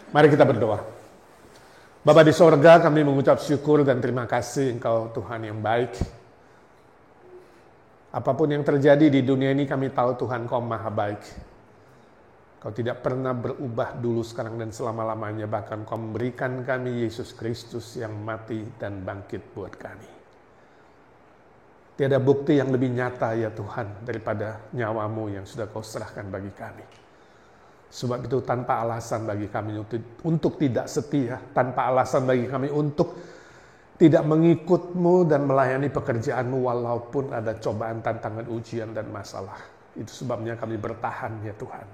Mari kita berdoa. Bapa di sorga, kami mengucap syukur dan terima kasih Engkau Tuhan yang baik. Apapun yang terjadi di dunia ini, kami tahu Tuhan Kau maha baik. Kau tidak pernah berubah dulu, sekarang, dan selama-lamanya. Bahkan Kau memberikan kami Yesus Kristus yang mati dan bangkit buat kami. Tiada bukti yang lebih nyata ya Tuhan daripada nyawa-Mu yang sudah Kau serahkan bagi kami. Sebab itu tanpa alasan bagi kami untuk tidak setia, tanpa alasan bagi kami untuk tidak mengikut-Mu dan melayani pekerjaan-Mu walaupun ada cobaan, tantangan, ujian, dan masalah. Itu sebabnya kami bertahan ya Tuhan.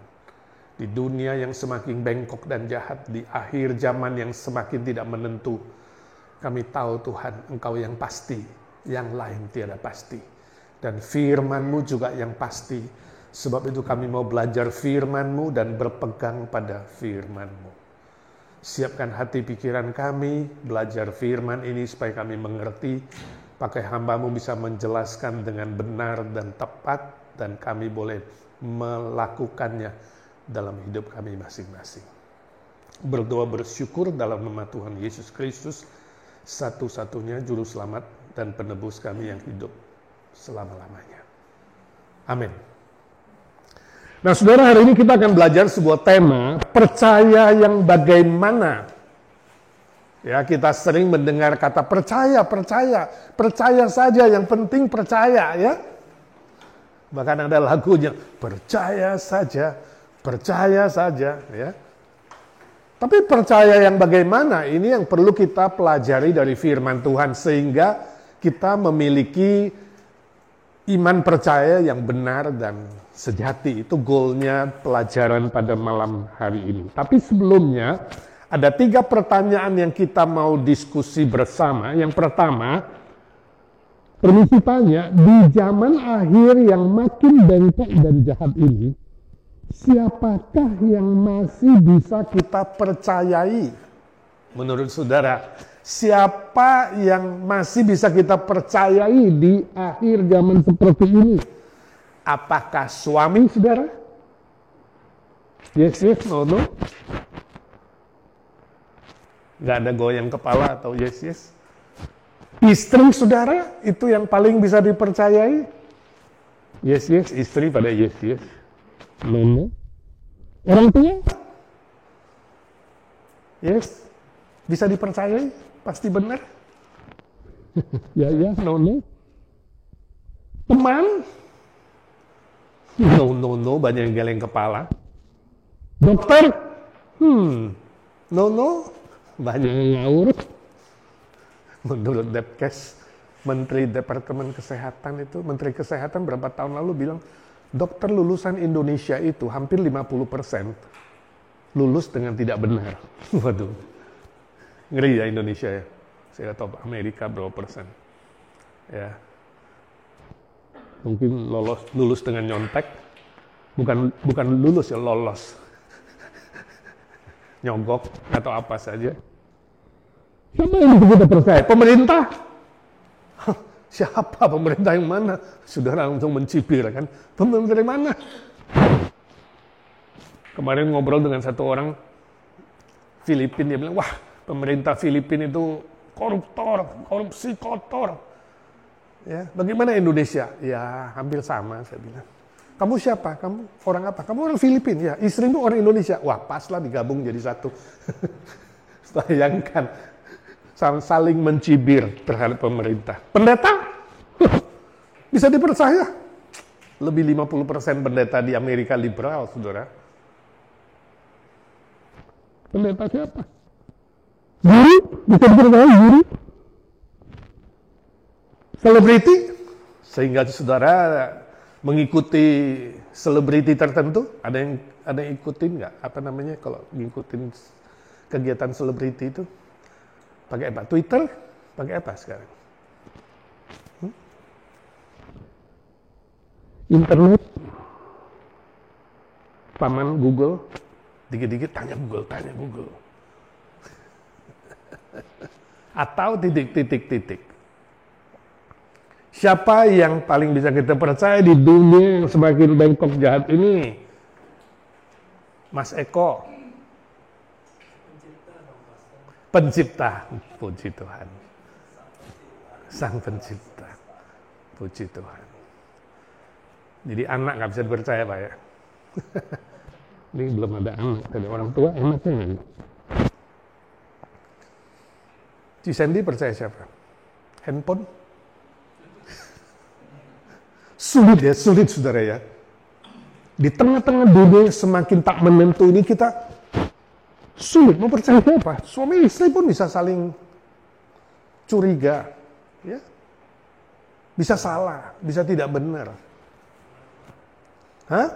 Di dunia yang semakin bengkok dan jahat, di akhir zaman yang semakin tidak menentu, kami tahu Tuhan Engkau yang pasti, yang lain tiada pasti. Dan firman-Mu juga yang pasti. Sebab itu kami mau belajar firman-Mu dan berpegang pada firman-Mu. Siapkan hati pikiran kami, belajar firman ini supaya kami mengerti, pakai hamba-Mu bisa menjelaskan dengan benar dan tepat, dan kami boleh melakukannya dalam hidup kami masing-masing. Berdoa bersyukur dalam nama Tuhan Yesus Kristus, satu-satunya juru selamat dan penebus kami yang hidup selama-lamanya. Amin. Nah saudara, hari ini kita akan belajar sebuah tema, percaya yang bagaimana. Ya, kita sering mendengar kata percaya saja, yang penting percaya ya. Bahkan ada lagunya, percaya saja ya. Tapi percaya yang bagaimana, ini yang perlu kita pelajari dari firman Tuhan, sehingga kita memiliki iman percaya yang benar dan sejati. Itu goalnya pelajaran pada malam hari ini. Tapi sebelumnya, ada 3 pertanyaan yang kita mau diskusi bersama. Yang pertama, permisi tanya, di zaman akhir yang makin bengkok dan jahat ini, siapakah yang masih bisa kita percayai? Menurut saudara, siapa yang masih bisa kita percayai di akhir zaman seperti ini? Apakah suami saudara? Yes, no. Gak ada goyang kepala atau yes. Istri saudara, itu yang paling bisa dipercayai? Yes, istri pada yes. No. Orang tua? Yes. Bisa dipercayai? Pasti benar? Ya, no. Teman? No, banyak yang geleng kepala. Dokter? No, banyak yang ngawur. Menurut Depkes, Menteri Departemen Kesehatan itu, Menteri Kesehatan berapa tahun lalu bilang, dokter lulusan Indonesia itu hampir 50% lulus dengan tidak benar. Waduh, ngeri ya Indonesia ya. Saya tahu Amerika berapa persen. Ya. Mungkin lulus dengan nyontek, bukan lulus ya, lolos, nyogok atau apa saja. Siapa yang kita percaya? Pemerintah? Siapa pemerintah yang mana? Saudara langsung mencibir kan? Pemerintah dari mana? Kemarin ngobrol dengan satu orang Filipina, dia bilang, wah pemerintah Filipina itu koruptor, korupsi kotor. Ya, bagaimana Indonesia? Ya, hampir sama, saya bilang. Kamu siapa? Kamu orang apa? Kamu orang Filipina. Ya, istrimu orang Indonesia. Wah, paslah digabung jadi satu. Bayangkan, saling mencibir terhadap pemerintah. Pendeta? Bisa dipercaya? Lebih 50% pendeta di Amerika liberal, saudara. Pendeta siapa? Guru? Bisa dipercaya guru? Selebriti, sehingga saudara mengikuti selebriti tertentu, ada yang ikutin nggak? Apa namanya kalau ngikutin kegiatan selebriti itu? Pakai apa? Twitter? Pakai apa sekarang? Internet? Paman Google? Dikit-dikit tanya Google. Atau titik. Siapa yang paling bisa kita percaya di dunia yang semakin bengkok jahat ini? Mas Eko. Pencipta, puji Tuhan. Sang pencipta, puji Tuhan. Jadi anak nggak bisa dipercaya Pak ya. Ini belum ada anak, ada orang tua, anaknya nggak. Cisendi percaya siapa? Handphone? Sulit saudara ya. Di tengah-tengah dunia semakin tak menentu ini kita sulit mau percaya apa. Suami istri pun bisa saling curiga, ya, bisa salah, bisa tidak benar. Hah?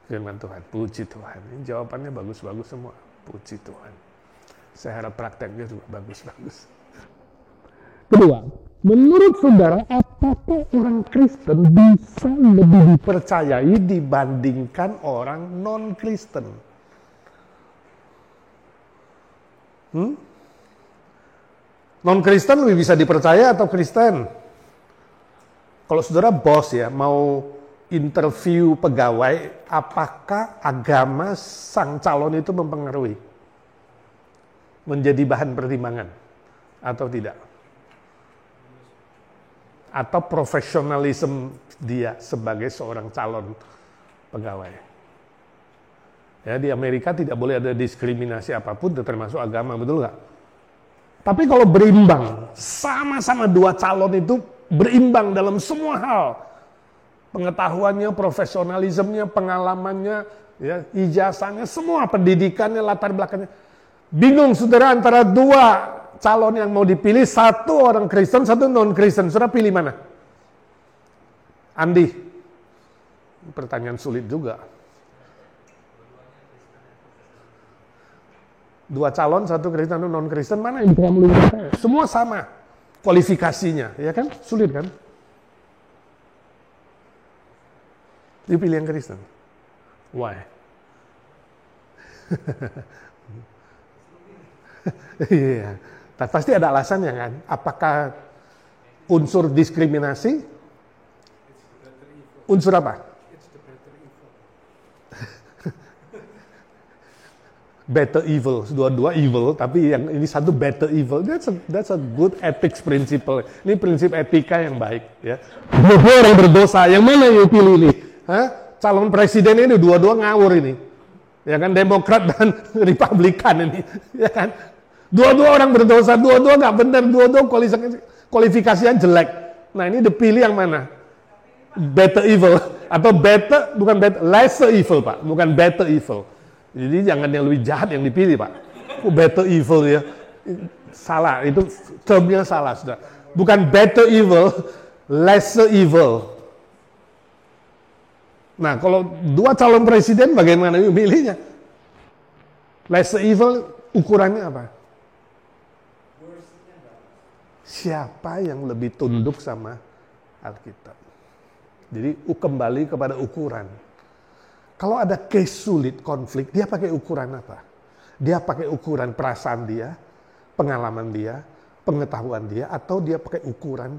Firman Tuhan, puji Tuhan. Ini jawabannya bagus-bagus semua, puji Tuhan. Saya harap prakteknya juga bagus-bagus. Kedua, menurut saudara, apakah orang Kristen bisa lebih dipercayai dibandingkan orang non-Kristen? Non-Kristen lebih bisa dipercaya atau Kristen? Kalau saudara bos ya, mau interview pegawai, apakah agama sang calon itu mempengaruhi? Menjadi bahan pertimbangan atau tidak? Atau profesionalisme dia sebagai seorang calon pegawai. Ya, di Amerika tidak boleh ada diskriminasi apapun, termasuk agama, betul nggak? Tapi kalau berimbang, sama-sama dua calon itu berimbang dalam semua hal. Pengetahuannya, profesionalismenya, pengalamannya, ya, ijazahnya, semua pendidikannya, latar belakangnya. Bingung saudara antara dua calon yang mau dipilih, satu orang Kristen, satu non-Kristen. Saudara pilih mana? Andi. Pertanyaan sulit juga. Dua calon, satu Kristen, satu non-Kristen, mana yang kamu pilih? Semua sama kualifikasinya, ya kan? Sulit kan? Dipilih yang Kristen. Why? Iya, pasti ada alasannya kan? Apakah unsur diskriminasi? Unsur apa? Better evil, dua-dua evil, tapi yang ini satu better evil. That's a good ethics principle. Ini prinsip etika yang baik, ya. Dua orang berdosa, yang mana yang pilih ini? Hah? Calon presiden ini dua-dua ngawur ini, ya kan? Demokrat dan Republikan ini, ya kan? Dua-dua orang berdosa, dua-dua nggak benar, dua-dua kualifikasinya jelek. Nah ini dipilih yang mana? Better evil atau better, bukan better, lesser evil Pak, bukan better evil. Jadi jangan yang lebih jahat yang dipilih Pak. Better evil ya, salah, itu termnya salah sudah. Bukan better evil, lesser evil. Nah kalau dua calon presiden bagaimana pilihnya? Lesser evil ukurannya apa? Siapa yang lebih tunduk sama Alkitab? Jadi kembali kepada ukuran. Kalau ada case sulit, konflik, dia pakai ukuran apa? Dia pakai ukuran perasaan dia, pengalaman dia, pengetahuan dia, atau dia pakai ukuran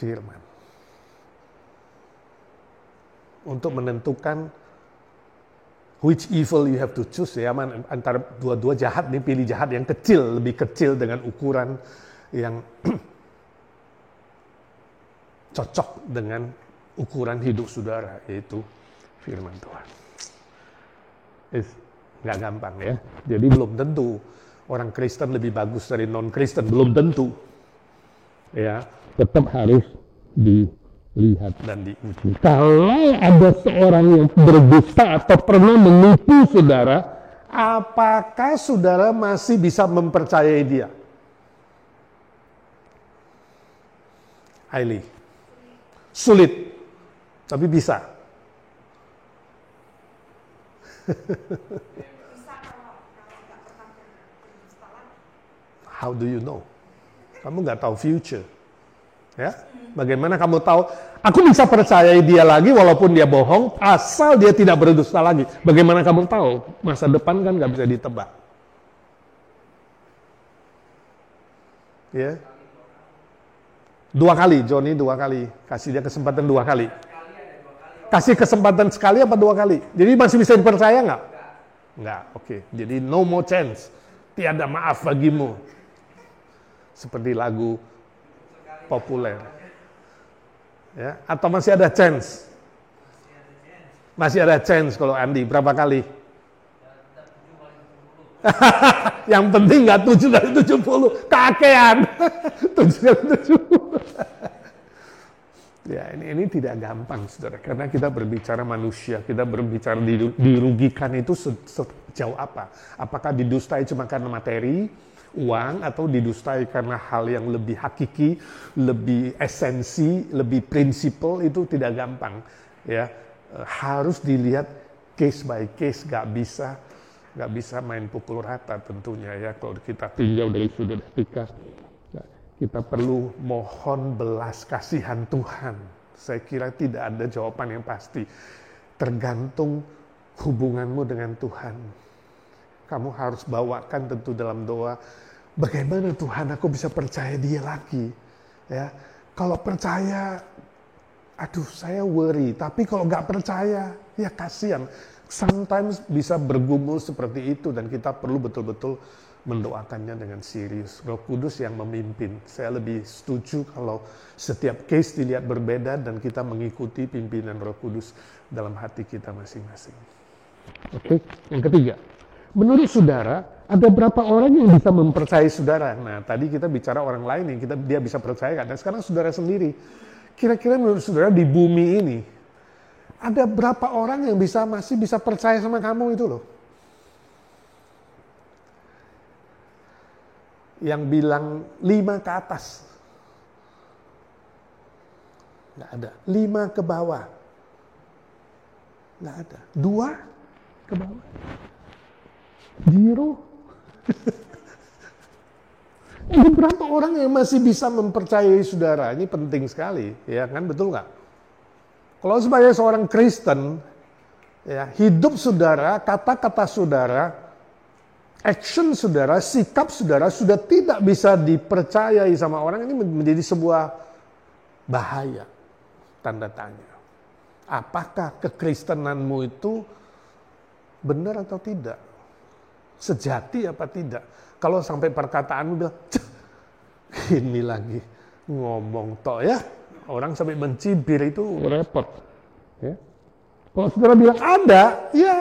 firman. Untuk menentukan which evil you have to choose, ya, antara dua-dua jahat, nih pilih jahat yang kecil, lebih kecil dengan ukuran yang cocok dengan ukuran hidup saudara, yaitu firman Tuhan. Nggak gampang ya. Jadi belum tentu orang Kristen lebih bagus dari non-Kristen, belum tentu. Ya, tetap harus dilihat dan diuji. Kalau ada seorang yang berdusta atau pernah menipu saudara, apakah saudara masih bisa mempercayai dia? Highly. Sulit, tapi bisa. How do you know? Kamu nggak tahu future. Ya? Bagaimana kamu tahu? Aku bisa percayai dia lagi walaupun dia bohong, asal dia tidak berdusta lagi. Bagaimana kamu tahu? Masa depan kan nggak bisa ditebak. Ya. Dua kali, Johnny 2 kali. Kasih dia kesempatan 2 kali. Kasih kesempatan sekali apa 2 kali? Jadi masih bisa dipercaya nggak? Nggak, oke. Jadi no more chance. tiada maaf bagimu. Seperti lagu populer. Ya, atau masih ada chance? Masih ada chance kalau Andi, berapa kali? Yang penting nggak 7 kali 70, kakean. 7 kali 70. Ya, ini tidak gampang, saudara. Karena kita berbicara manusia, kita berbicara dirugikan itu sejauh apa? Apakah didustai cuma karena materi, uang, atau didustai karena hal yang lebih hakiki, lebih esensi, lebih prinsipal, itu tidak gampang. Ya, harus dilihat case by case, nggak bisa main pukul rata tentunya ya. Kalau kita tinjau dari sudut etika, kita perlu mohon belas kasihan Tuhan. Saya kira tidak ada jawaban yang pasti. Tergantung hubunganmu dengan Tuhan. Kamu harus bawakan tentu dalam doa, bagaimana Tuhan aku bisa percaya Dia lagi. Ya, kalau percaya, aduh saya worry. Tapi kalau nggak percaya, ya kasihan. Sometimes bisa bergumul seperti itu dan kita perlu betul-betul mendoakannya dengan serius. Roh Kudus yang memimpin. Saya lebih setuju kalau setiap case dilihat berbeda dan kita mengikuti pimpinan Roh Kudus dalam hati kita masing-masing. Oke, yang ketiga. Menurut saudara, ada berapa orang yang bisa mempercayai saudara? Nah, tadi kita bicara orang lain yang dia bisa percaya. Dan sekarang saudara sendiri. Kira-kira menurut saudara di bumi ini, ada berapa orang yang masih bisa percaya sama kamu itu loh? Yang bilang 5 ke atas. Nggak ada. 5 ke bawah. Nggak ada. 2 ke bawah. 0. Ada berapa orang yang masih bisa mempercayai saudara? Ini penting sekali, ya kan? Betul nggak? Kalau sebagai seorang Kristen, ya, hidup saudara, kata-kata saudara, action saudara, sikap saudara sudah tidak bisa dipercayai sama orang, ini menjadi sebuah bahaya, tanda tanya. Apakah kekristenanmu itu benar atau tidak? Sejati apa tidak? Kalau sampai perkataanmu bilang, ini lagi ngomong toh ya, orang sampai mencibir itu repot. Ya. Kalau saudara bilang ada, ya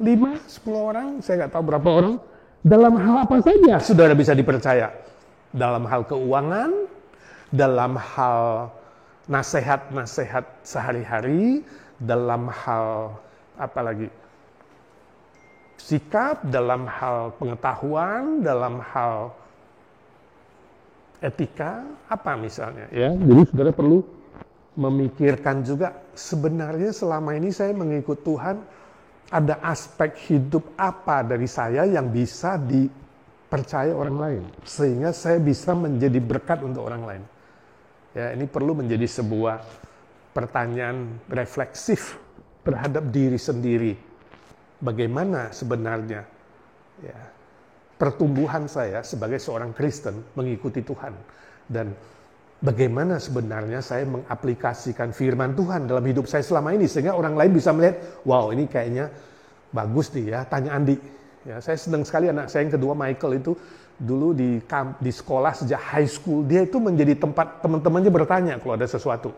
5-10 orang, saya nggak tahu berapa orang, dalam hal apa saja saudara bisa dipercaya? Dalam hal keuangan, dalam hal nasihat-nasihat sehari-hari, dalam hal apa lagi? Sikap, dalam hal pengetahuan, dalam hal etika, apa misalnya? Ya, jadi saudara perlu memikirkan juga, sebenarnya selama ini saya mengikut Tuhan, ada aspek hidup apa dari saya yang bisa dipercaya orang lain, sehingga saya bisa menjadi berkat untuk orang lain. Ya, ini perlu menjadi sebuah pertanyaan refleksif terhadap diri sendiri. Bagaimana sebenarnya ya, pertumbuhan saya sebagai seorang Kristen mengikuti Tuhan, dan bagaimana sebenarnya saya mengaplikasikan firman Tuhan dalam hidup saya selama ini, sehingga orang lain bisa melihat, wow ini kayaknya bagus nih ya, tanya Andi. Ya, saya senang sekali anak saya yang kedua Michael itu dulu di sekolah sejak high school, dia itu menjadi tempat teman-temannya bertanya kalau ada sesuatu.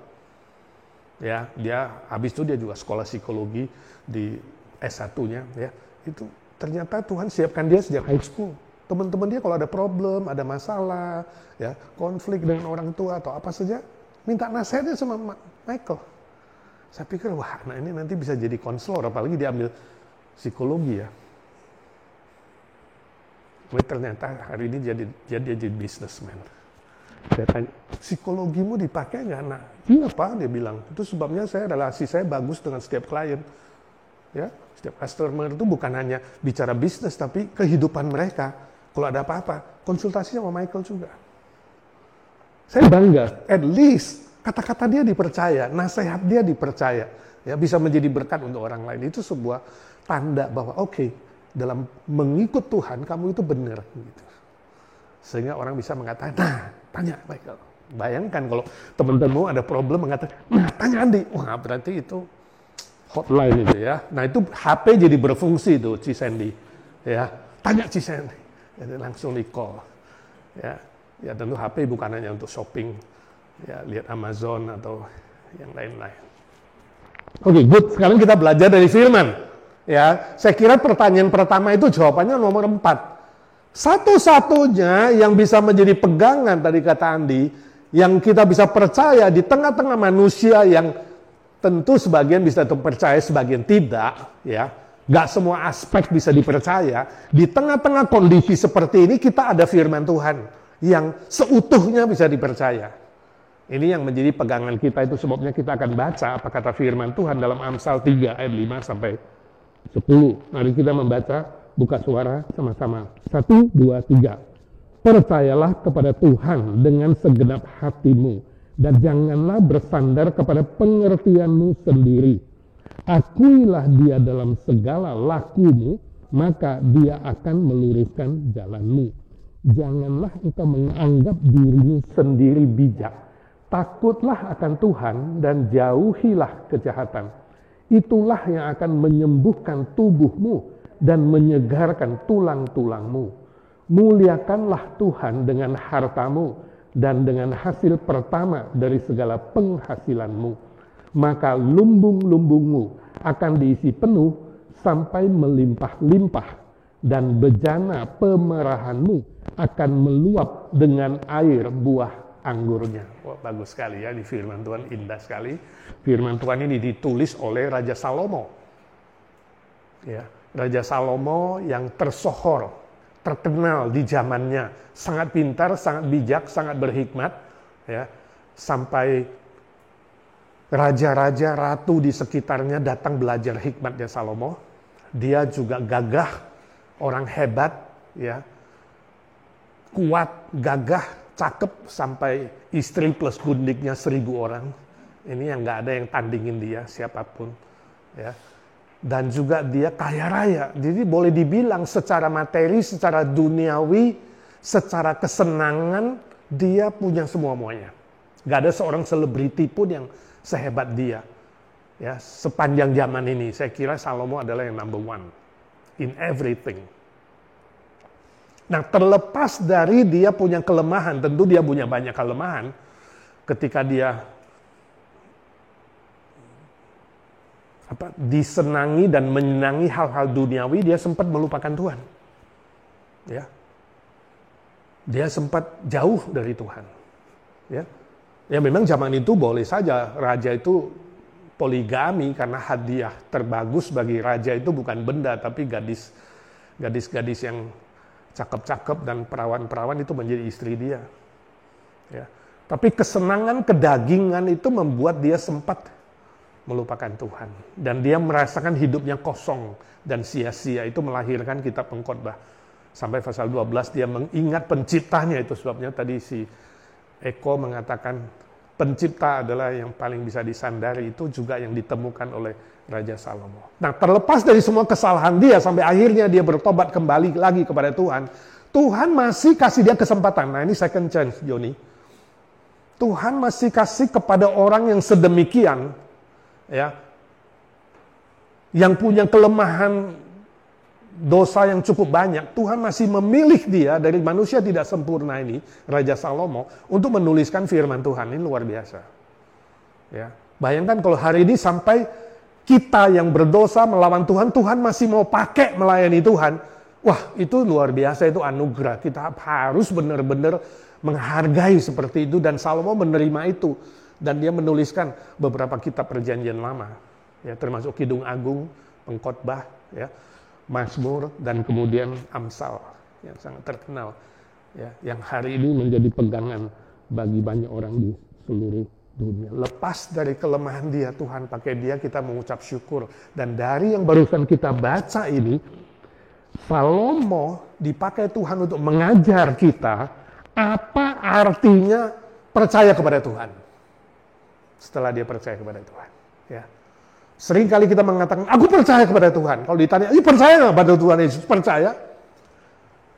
Ya, dia habis itu dia juga sekolah psikologi di S1-nya ya. Itu ternyata Tuhan siapkan dia sejak high school. Teman-teman dia kalau ada problem, ada masalah, ya, konflik dengan orang tua atau apa saja, minta nasihatnya sama Michael. Saya pikir, wah, anak ini nanti bisa jadi konselor, apalagi dia ambil psikologi ya. Tapi ternyata hari ini jadi businessman. Saya tanya, psikologimu dipakai nggak, nak? Iya, Pak, dia bilang. Itu sebabnya relasi saya bagus dengan setiap klien. Ya, setiap customer itu bukan hanya bicara bisnis, tapi kehidupan mereka. Kalau ada apa-apa, konsultasi sama Michael juga. Saya bangga, at least kata-kata dia dipercaya, nasihat dia dipercaya, ya, bisa menjadi berkat untuk orang lain. Itu sebuah tanda bahwa oke, dalam mengikut Tuhan kamu itu benar. Gitu. Sehingga orang bisa mengatakan, nah, tanya Michael. Bayangkan kalau teman-temanmu ada problem mengatakan, nah, tanya Andi. Wah, berarti itu hotline itu ya. Nah, itu HP jadi berfungsi tuh, Ci Sandy. Ya, tanya Ci Sandy. Jadi langsung di-call. Ya tentu HP bukan hanya untuk shopping, ya lihat Amazon atau yang lain-lain. Oke, good. Sekarang kita belajar dari firman. Ya, saya kira pertanyaan pertama itu jawabannya nomor 4. Satu-satunya yang bisa menjadi pegangan tadi kata Andi, yang kita bisa percaya di tengah-tengah manusia yang tentu sebagian bisa percaya, sebagian tidak, ya. Gak semua aspek bisa dipercaya. Di tengah-tengah kondisi seperti ini kita ada firman Tuhan yang seutuhnya bisa dipercaya. Ini yang menjadi pegangan kita, itu sebabnya kita akan baca apa kata firman Tuhan dalam Amsal 3 ayat 5 sampai 10. Mari kita membaca, buka suara sama-sama. 1, 2, 3. Percayalah kepada Tuhan dengan segenap hatimu, dan janganlah bersandar kepada pengertianmu sendiri. Akuilah dia dalam segala lakumu, maka dia akan meluruskan jalanmu. Janganlah engkau menganggap dirimu sendiri bijak. Takutlah akan Tuhan dan jauhilah kejahatan. Itulah yang akan menyembuhkan tubuhmu dan menyegarkan tulang-tulangmu. Muliakanlah Tuhan dengan hartamu dan dengan hasil pertama dari segala penghasilanmu. Maka lumbung-lumbungmu akan diisi penuh sampai melimpah-limpah, dan bejana pemerahanmu akan meluap dengan air buah anggurnya. Wah, bagus sekali ya, di firman Tuhan indah sekali. Firman Tuhan ini ditulis oleh Raja Salomo. Ya, Raja Salomo yang tersohor, terkenal di zamannya, sangat pintar, sangat bijak, sangat berhikmat, ya. Sampai raja-raja, ratu di sekitarnya datang belajar hikmatnya Salomo. Dia juga gagah, orang hebat, ya. Kuat, gagah, cakep, sampai istri plus gundiknya 1000 orang. Ini yang nggak ada yang tandingin dia, siapapun. Ya. Dan juga dia kaya raya. Jadi boleh dibilang secara materi, secara duniawi, secara kesenangan, dia punya semua-muanya. Nggak ada seorang selebriti pun yang sehebat dia. Ya, sepanjang zaman ini, saya kira Salomo adalah yang number one in everything. Nah, terlepas dari dia punya kelemahan, tentu dia punya banyak kelemahan. Ketika dia disenangi dan menyenangi hal-hal duniawi, dia sempat melupakan Tuhan. Ya, dia sempat jauh dari Tuhan. Ya memang zaman itu boleh saja raja itu poligami, karena hadiah terbagus bagi raja itu bukan benda, tapi gadis-gadis yang cakep-cakep dan perawan-perawan itu menjadi istri dia. Ya. Tapi kesenangan kedagingan itu membuat dia sempat melupakan Tuhan. Dan dia merasakan hidupnya kosong dan sia-sia. Itu melahirkan kitab Pengkhotbah. Sampai pasal 12 dia mengingat penciptanya. Itu sebabnya tadi si Eko mengatakan pencipta adalah yang paling bisa disandari. Itu juga yang ditemukan oleh Raja Salomo. Nah, terlepas dari semua kesalahan dia, sampai akhirnya dia bertobat kembali lagi kepada Tuhan, Tuhan masih kasih dia kesempatan. Nah, ini second chance, Joni. Tuhan masih kasih kepada orang yang sedemikian, ya, yang punya kelemahan dosa yang cukup banyak. Tuhan masih memilih dia dari manusia tidak sempurna ini, Raja Salomo, untuk menuliskan firman Tuhan. Ini luar biasa. Ya, bayangkan kalau hari ini sampai kita yang berdosa melawan Tuhan, Tuhan masih mau pakai melayani Tuhan. Wah, itu luar biasa, itu anugerah. Kita harus benar-benar menghargai seperti itu, dan Salomo menerima itu. Dan dia menuliskan beberapa kitab perjanjian lama, ya, termasuk Kidung Agung, Pengkhotbah, ya, Mazmur, dan kemudian Amsal yang sangat terkenal, ya, yang hari ini menjadi pegangan bagi banyak orang di seluruh dunia. Lepas dari kelemahan dia, Tuhan pakai dia, kita mengucap syukur. Dan dari yang barusan kita baca ini, Salomo dipakai Tuhan untuk mengajar kita apa artinya percaya kepada Tuhan. Setelah dia percaya kepada Tuhan, ya. Sering kali kita mengatakan, aku percaya kepada Tuhan. Kalau ditanya, percaya nggak pada Tuhan Yesus? Percaya.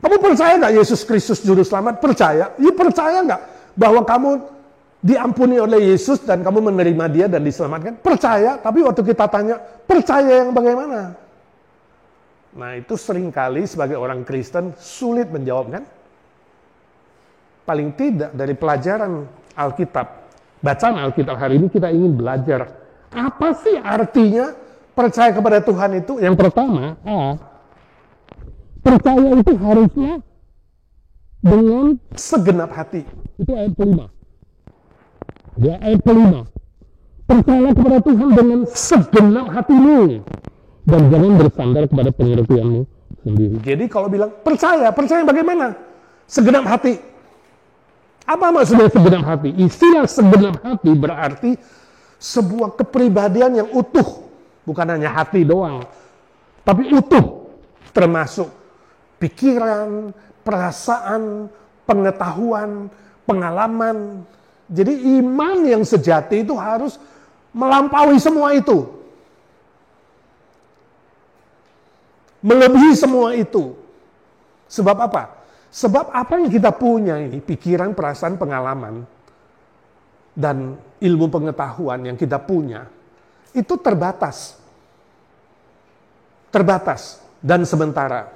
Kamu percaya nggak Yesus Kristus Juru Selamat? Percaya. Percaya nggak bahwa kamu diampuni oleh Yesus dan kamu menerima dia dan diselamatkan? Percaya. Tapi waktu kita tanya, percaya yang bagaimana? Nah itu seringkali sebagai orang Kristen sulit menjawab kan? Paling tidak dari pelajaran Alkitab, bacaan Alkitab hari ini kita ingin belajar. Apa sih artinya percaya kepada Tuhan itu? Yang pertama, percaya itu harusnya dengan segenap hati. Itu ayat kelima. Ya, ayat kelima. Percaya kepada Tuhan dengan segenap hatimu. Dan jangan bersandar kepada pengertianmu sendiri. Jadi kalau bilang percaya bagaimana? Segenap hati. Apa maksudnya segenap hati? Istilah segenap hati berarti sebuah kepribadian yang utuh. Bukan hanya hati doang. Tapi utuh. Termasuk pikiran, perasaan, pengetahuan, pengalaman. Jadi iman yang sejati itu harus melampaui semua itu. Melebihi semua itu. Sebab apa? Sebab apa yang kita punya ini, pikiran, perasaan, pengalaman, dan ilmu pengetahuan yang kita punya, itu terbatas. Terbatas dan sementara.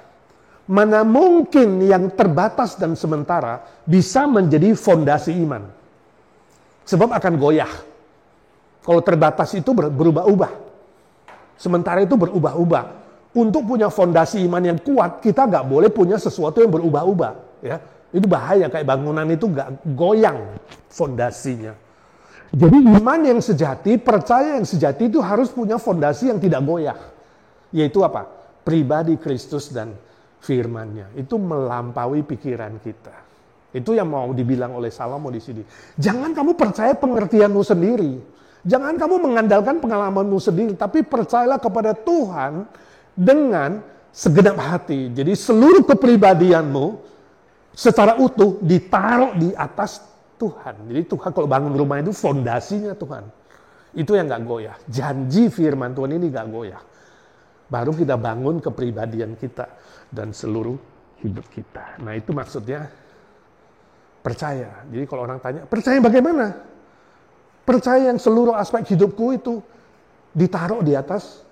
Mana mungkin yang terbatas dan sementara bisa menjadi fondasi iman. Sebab akan goyah. Kalau terbatas itu berubah-ubah. Sementara itu berubah-ubah. Untuk punya fondasi iman yang kuat, kita nggak boleh punya sesuatu yang berubah-ubah. Ya, itu bahaya, kayak bangunan itu nggak goyang fondasinya. Jadi iman yang sejati, percaya yang sejati itu harus punya fondasi yang tidak goyah. Yaitu apa? Pribadi Kristus dan firman-Nya. Itu melampaui pikiran kita. Itu yang mau dibilang oleh Salomo di sini. Jangan kamu percaya pengertianmu sendiri. Jangan kamu mengandalkan pengalamanmu sendiri, tapi percayalah kepada Tuhan dengan segenap hati. Jadi seluruh kepribadianmu secara utuh ditaruh di atas Tuhan. Jadi Tuhan kalau bangun rumah itu fondasinya Tuhan. Itu yang gak goyah. Janji firman Tuhan ini gak goyah. Baru kita bangun kepribadian kita dan seluruh hidup kita. Nah itu maksudnya percaya. Jadi kalau orang tanya, percaya bagaimana? Percaya yang seluruh aspek hidupku itu ditaruh di atas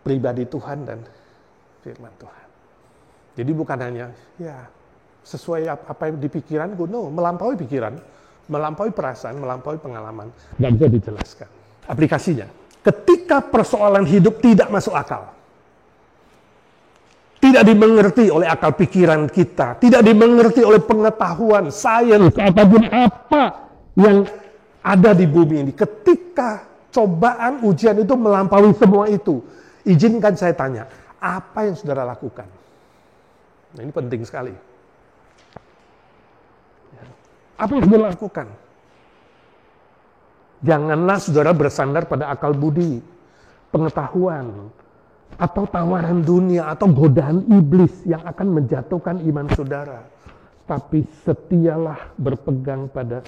pribadi Tuhan dan firman Tuhan. Jadi bukan hanya ya sesuai apa yang di pikiranku, no, melampaui pikiran, melampaui perasaan, melampaui pengalaman. Nggak bisa dijelaskan. Aplikasinya, ketika persoalan hidup tidak masuk akal, tidak dimengerti oleh akal pikiran kita, tidak dimengerti oleh pengetahuan, sains, ataupun apa yang ada di bumi ini. Ketika cobaan, ujian itu melampaui semua itu, izinkan saya tanya, apa yang saudara lakukan? Nah, ini penting sekali. Apa yang saudara lakukan? Janganlah saudara bersandar pada akal budi, pengetahuan, atau tawaran dunia, atau godaan iblis yang akan menjatuhkan iman saudara. Tapi setialah berpegang pada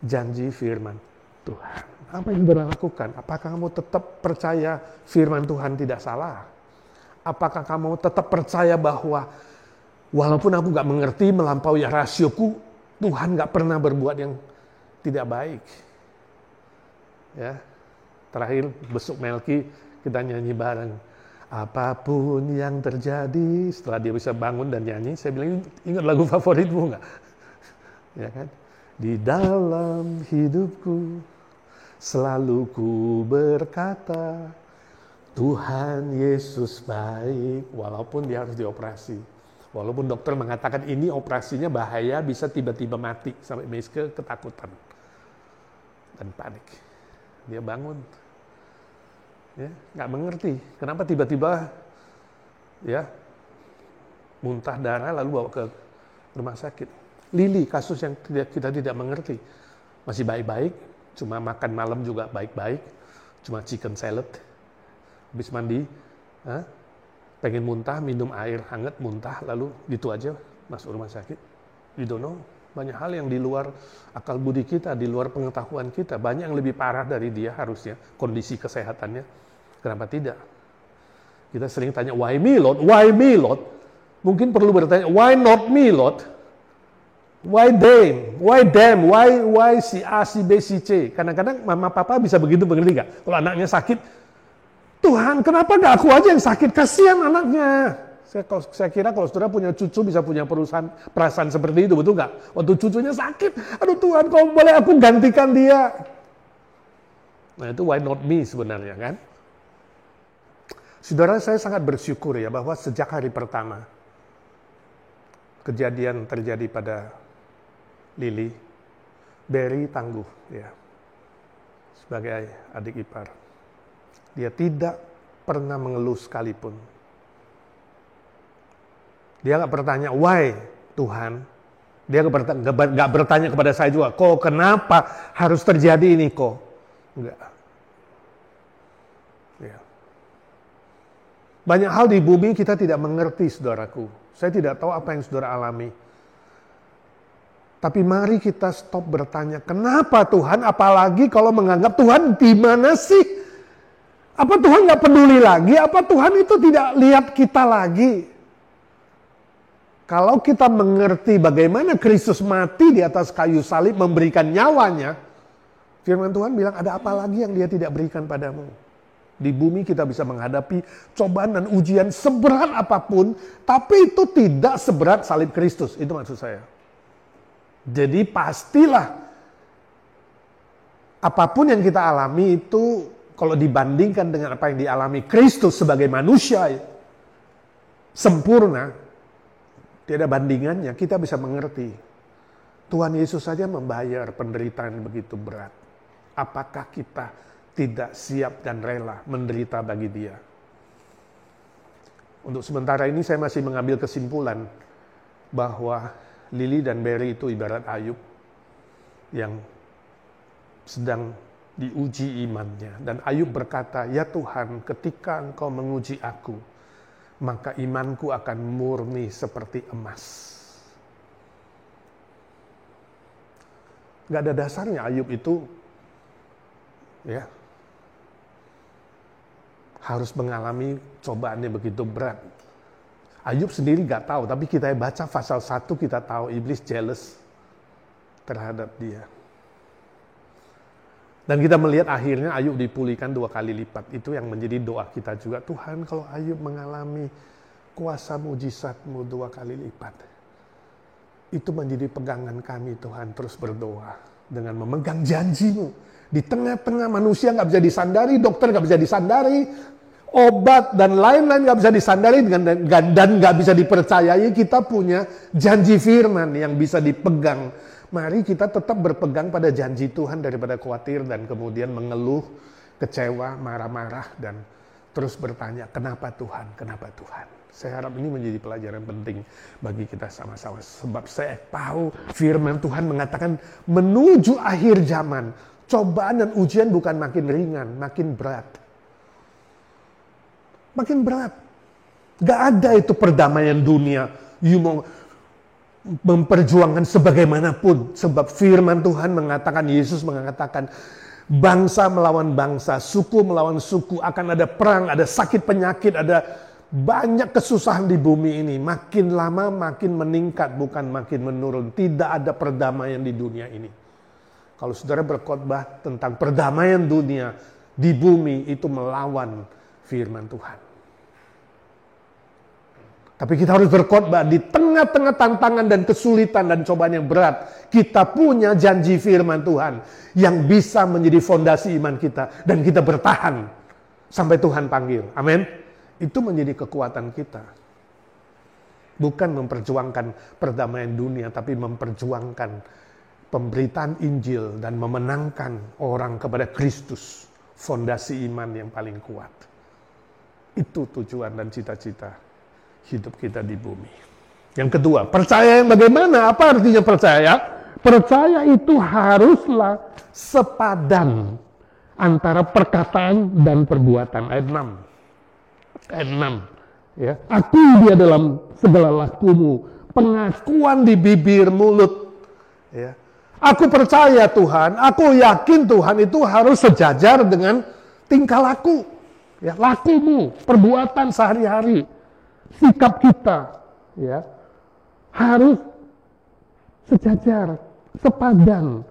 janji firman Tuhan. Apa yang saudara lakukan? Apakah kamu tetap percaya firman Tuhan tidak salah? Apakah kamu tetap percaya bahwa walaupun aku gak mengerti melampaui rasioku, Tuhan gak pernah berbuat yang tidak baik? Ya, terakhir besok Melki kita nyanyi bareng. Apapun yang terjadi, setelah dia bisa bangun dan nyanyi, saya bilang, ingat lagu favoritmu gak? Ya kan? Di dalam hidupku selalu ku berkata, Tuhan Yesus baik, walaupun dia harus dioperasi. Walaupun dokter mengatakan ini operasinya bahaya, bisa tiba-tiba mati, sampai Miske ketakutan dan panik. Dia bangun, ya, nggak mengerti kenapa tiba-tiba ya muntah darah lalu bawa ke rumah sakit. Lili, kasus yang kita tidak mengerti, masih baik-baik, cuma makan malam juga baik-baik, cuma chicken salad. Habis mandi, pengen muntah, minum air hangat, muntah, lalu gitu aja masuk rumah sakit. You don't know. Banyak hal yang di luar akal budi kita, di luar pengetahuan kita. Banyak yang lebih parah dari dia harusnya, kondisi kesehatannya. Kenapa tidak? Kita sering tanya, why me Lord? Why me Lord? Mungkin perlu bertanya, why not me Lord? Why them? Why them? Why si A, si B, si C? Kadang-kadang mama papa bisa begitu, mengerti gak? Kalau anaknya sakit, Tuhan, kenapa gak aku aja yang sakit? Kasihan anaknya. Saya kira kalau saudara punya cucu bisa punya perasaan seperti itu, betul nggak? Waktu cucunya sakit, aduh Tuhan, kalau boleh aku gantikan dia. Nah itu why not me sebenarnya kan? Saudara, saya sangat bersyukur ya bahwa sejak hari pertama kejadian terjadi pada Lily, Barry tangguh ya sebagai adik ipar. Dia tidak pernah mengeluh sekalipun. Dia nggak bertanya, why Tuhan? Dia nggak bertanya kepada saya juga, kok kenapa harus terjadi ini kok? Enggak. Ya. Banyak hal di bumi kita tidak mengerti, saudaraku. Saya tidak tahu apa yang saudara alami. Tapi mari kita stop bertanya, kenapa Tuhan? Apalagi kalau menganggap Tuhan di mana sih? Apa Tuhan nggak peduli lagi? Apa Tuhan itu tidak lihat kita lagi? Kalau kita mengerti bagaimana Kristus mati di atas kayu salib memberikan nyawanya, firman Tuhan bilang ada apa lagi yang dia tidak berikan padamu. Di bumi kita bisa menghadapi cobaan dan ujian seberat apapun, tapi itu tidak seberat salib Kristus. Itu maksud saya. Jadi pastilah apapun yang kita alami itu kalau dibandingkan dengan apa yang dialami Kristus sebagai manusia sempurna, tidak ada bandingannya. Kita bisa mengerti. Tuhan Yesus saja membayar penderitaan yang begitu berat. Apakah kita tidak siap dan rela menderita bagi Dia? Untuk sementara ini saya masih mengambil kesimpulan bahwa Lily dan Barry itu ibarat Ayub yang sedang diuji imannya. Dan Ayub berkata, ya Tuhan, ketika Engkau menguji aku, maka imanku akan murni seperti emas. Gak ada dasarnya Ayub itu ya harus mengalami cobaannya begitu berat. Ayub sendiri gak tahu, tapi kita baca pasal 1 kita tahu iblis jealous terhadap dia. Dan kita melihat akhirnya Ayub dipulihkan 2 kali lipat. Itu yang menjadi doa kita juga. Tuhan, kalau Ayub mengalami kuasa mujizat-Mu 2 kali lipat, itu menjadi pegangan kami Tuhan, terus berdoa dengan memegang janji-Mu. Di tengah-tengah manusia gak bisa disandari, dokter gak bisa disandari, obat dan lain-lain gak bisa disandari dan gak bisa dipercayai, kita punya janji firman yang bisa dipegang. Mari kita tetap berpegang pada janji Tuhan daripada khawatir dan kemudian mengeluh, kecewa, marah-marah, dan terus bertanya, kenapa Tuhan? Kenapa Tuhan? Saya harap ini menjadi pelajaran penting bagi kita sama-sama. Sebab saya tahu firman Tuhan mengatakan menuju akhir zaman, cobaan dan ujian bukan makin ringan, makin berat. Makin berat. Gak ada itu perdamaian dunia. You mau memperjuangkan sebagaimanapun. Sebab firman Tuhan mengatakan, Yesus mengatakan, bangsa melawan bangsa, suku melawan suku, akan ada perang, ada sakit penyakit, ada banyak kesusahan di bumi ini. Makin lama makin meningkat, bukan makin menurun. Tidak ada perdamaian di dunia ini. Kalau saudara berkhotbah tentang perdamaian dunia di bumi, itu melawan firman Tuhan. Tapi kita harus berkhotbah di tengah-tengah tantangan dan kesulitan dan cobaan yang berat. Kita punya janji firman Tuhan yang bisa menjadi fondasi iman kita. Dan kita bertahan sampai Tuhan panggil. Amin. Itu menjadi kekuatan kita. Bukan memperjuangkan perdamaian dunia, tapi memperjuangkan pemberitaan Injil dan memenangkan orang kepada Kristus. Fondasi iman yang paling kuat. Itu tujuan dan cita-cita hidup kita di bumi. Yang kedua, percaya yang bagaimana? Apa artinya percaya? Percaya itu haruslah sepadan antara perkataan dan perbuatan. Ayat 6. Ayat 6. Ya. Akui dia dalam segala lakumu. Pengakuan di bibir mulut. Ya. Aku percaya Tuhan, aku yakin Tuhan itu harus sejajar dengan tingkah laku. Ya, lakumu, perbuatan sehari-hari. Sikap kita ya harus sejajar, sepadan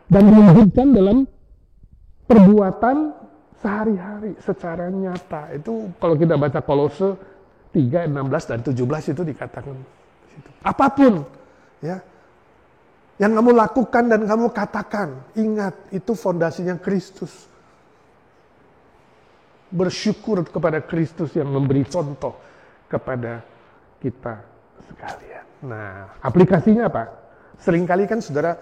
dan diwujudkan dalam perbuatan sehari-hari secara nyata. Itu kalau kita baca Kolose 3, 16 dan 17 itu dikatakan. Apapun ya yang kamu lakukan dan kamu katakan, ingat itu fondasinya Kristus. Bersyukur kepada Kristus yang memberi contoh kepada kita sekalian. Nah, aplikasinya apa? Seringkali kan saudara,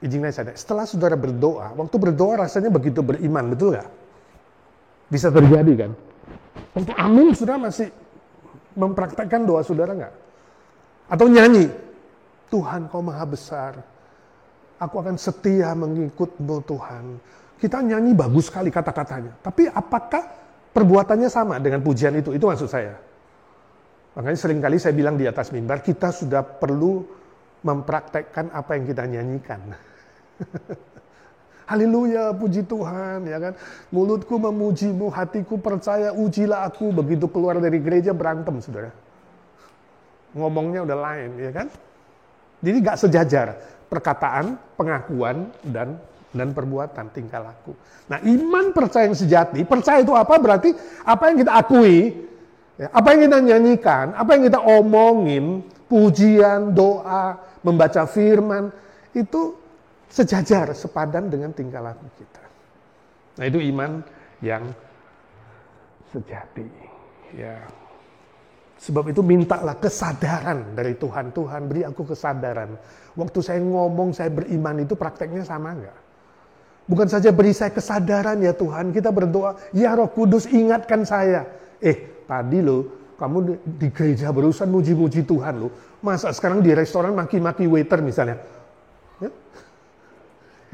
izinkan saya, setelah saudara berdoa, waktu berdoa rasanya begitu beriman, betul nggak? Bisa terjadi kan? Waktu amin, saudara masih mempraktekkan doa saudara nggak? Atau nyanyi, Tuhan kau maha besar, aku akan setia mengikut-Mu Tuhan. Kita nyanyi bagus sekali kata-katanya. Tapi apakah perbuatannya sama dengan pujian itu? Itu maksud saya. Makanya seringkali saya bilang di atas mimbar, kita sudah perlu mempraktekkan apa yang kita nyanyikan. Haleluya, puji Tuhan, ya kan? Mulutku memuji-Mu, hatiku percaya, ujilah aku. Begitu keluar dari gereja berantem, saudara. Ngomongnya udah lain, ya kan? Jadi gak sejajar perkataan, pengakuan, dan perbuatan, tingkah laku. Nah, iman percaya yang sejati, percaya itu apa? Berarti apa yang kita akui, ya, apa yang kita nyanyikan, apa yang kita omongin, pujian, doa, membaca firman, itu sejajar, sepadan dengan tingkah laku kita. Nah, itu iman yang sejati. Ya. Sebab itu mintalah kesadaran dari Tuhan. Tuhan, beri aku kesadaran. Waktu saya ngomong, saya beriman, itu prakteknya sama enggak? Bukan saja beri saya kesadaran ya Tuhan, kita berdoa, ya Roh Kudus ingatkan saya. Tadi loh, kamu di gereja berurusan muji-muji Tuhan loh. Masa sekarang di restoran maki-maki waiter misalnya. Ya?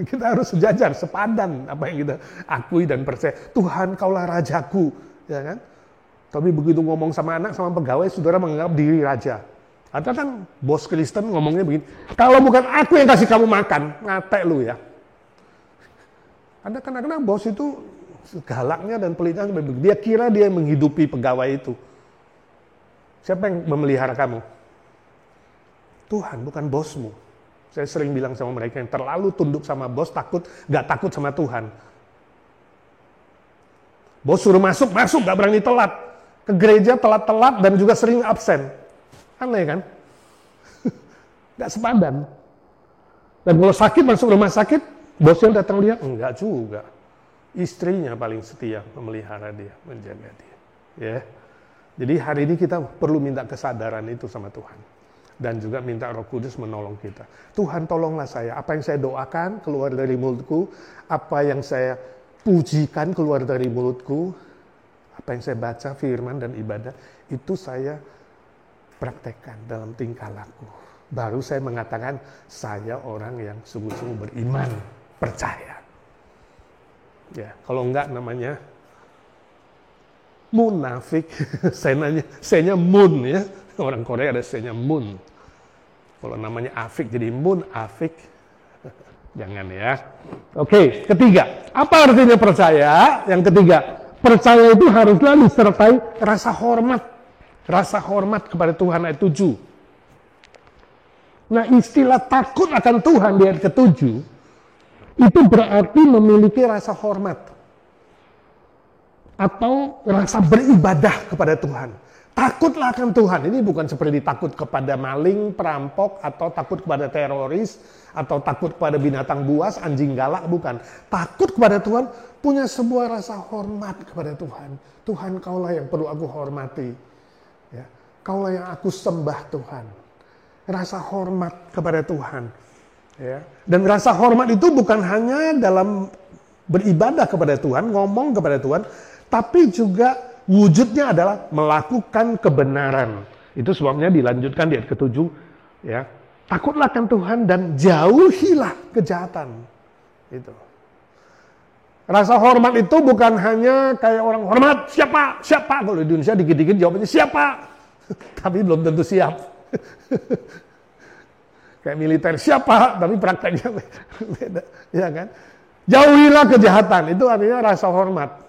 Kita harus sejajar, sepadan apa yang kita akui dan percaya. Tuhan kaulah rajaku, ya kan? Tapi begitu ngomong sama anak, sama pegawai, saudara menganggap diri raja. Atau kan bos Kristen ngomongnya begini, kalau bukan aku yang kasih kamu makan, ngatek lu ya. Ada kadang-kadang bos itu galaknya dan pelitnya, dia kira dia menghidupi pegawai itu. Siapa yang memelihara kamu? Tuhan, bukan bosmu. Saya sering bilang sama mereka yang terlalu tunduk sama bos, gak takut sama Tuhan. Bos suruh masuk, gak berani telat. Ke gereja telat-telat dan juga sering absen. Aneh kan? Gak sepadan. Dan kalau sakit, masuk rumah sakit, bosnya datang lihat, enggak juga. Istrinya paling setia memelihara dia, menjaga dia. Ya. Jadi hari ini kita perlu minta kesadaran itu sama Tuhan. Dan juga minta Roh Kudus menolong kita. Tuhan tolonglah saya, apa yang saya doakan keluar dari mulutku, apa yang saya pujikan keluar dari mulutku, apa yang saya baca firman dan ibadah, itu saya praktekkan dalam tingkah laku. Baru saya mengatakan, saya orang yang sungguh-sungguh beriman, percaya. Ya, kalau enggak namanya munafik. Saya-nya mun ya. Orang Korea ada saya-nya mun. Kalau namanya afik jadi mun, afik. Jangan ya. Oke, ketiga. Apa artinya percaya? Yang ketiga, percaya itu haruslah disertai rasa hormat. Rasa hormat kepada Tuhan ayat 7. Nah, istilah takut akan Tuhan di ayat ke-7 itu berarti memiliki rasa hormat atau rasa beribadah kepada Tuhan. Takutlah akan Tuhan. Ini bukan seperti takut kepada maling, perampok, atau takut kepada teroris, atau takut kepada binatang buas, anjing galak, bukan. Takut kepada Tuhan punya sebuah rasa hormat kepada Tuhan. Tuhan, kaulah yang perlu aku hormati. Ya, kaulah yang aku sembah Tuhan. Rasa hormat kepada Tuhan. Ya. Dan rasa hormat itu bukan hanya dalam beribadah kepada Tuhan, ngomong kepada Tuhan, tapi juga wujudnya adalah melakukan kebenaran. Itu sebabnya dilanjutkan di ayat ke-7. Ya. Takutlah akan Tuhan dan jauhilah kejahatan. Itu. Rasa hormat itu bukan hanya kayak orang hormat, siapa? Siapa? Kalau di Indonesia dikit-dikit jawabnya siapa? Tapi belum tentu siap. Kayak militer, siapa? Tapi prakteknya beda. Ya kan? Jauhilah kejahatan, itu artinya rasa hormat.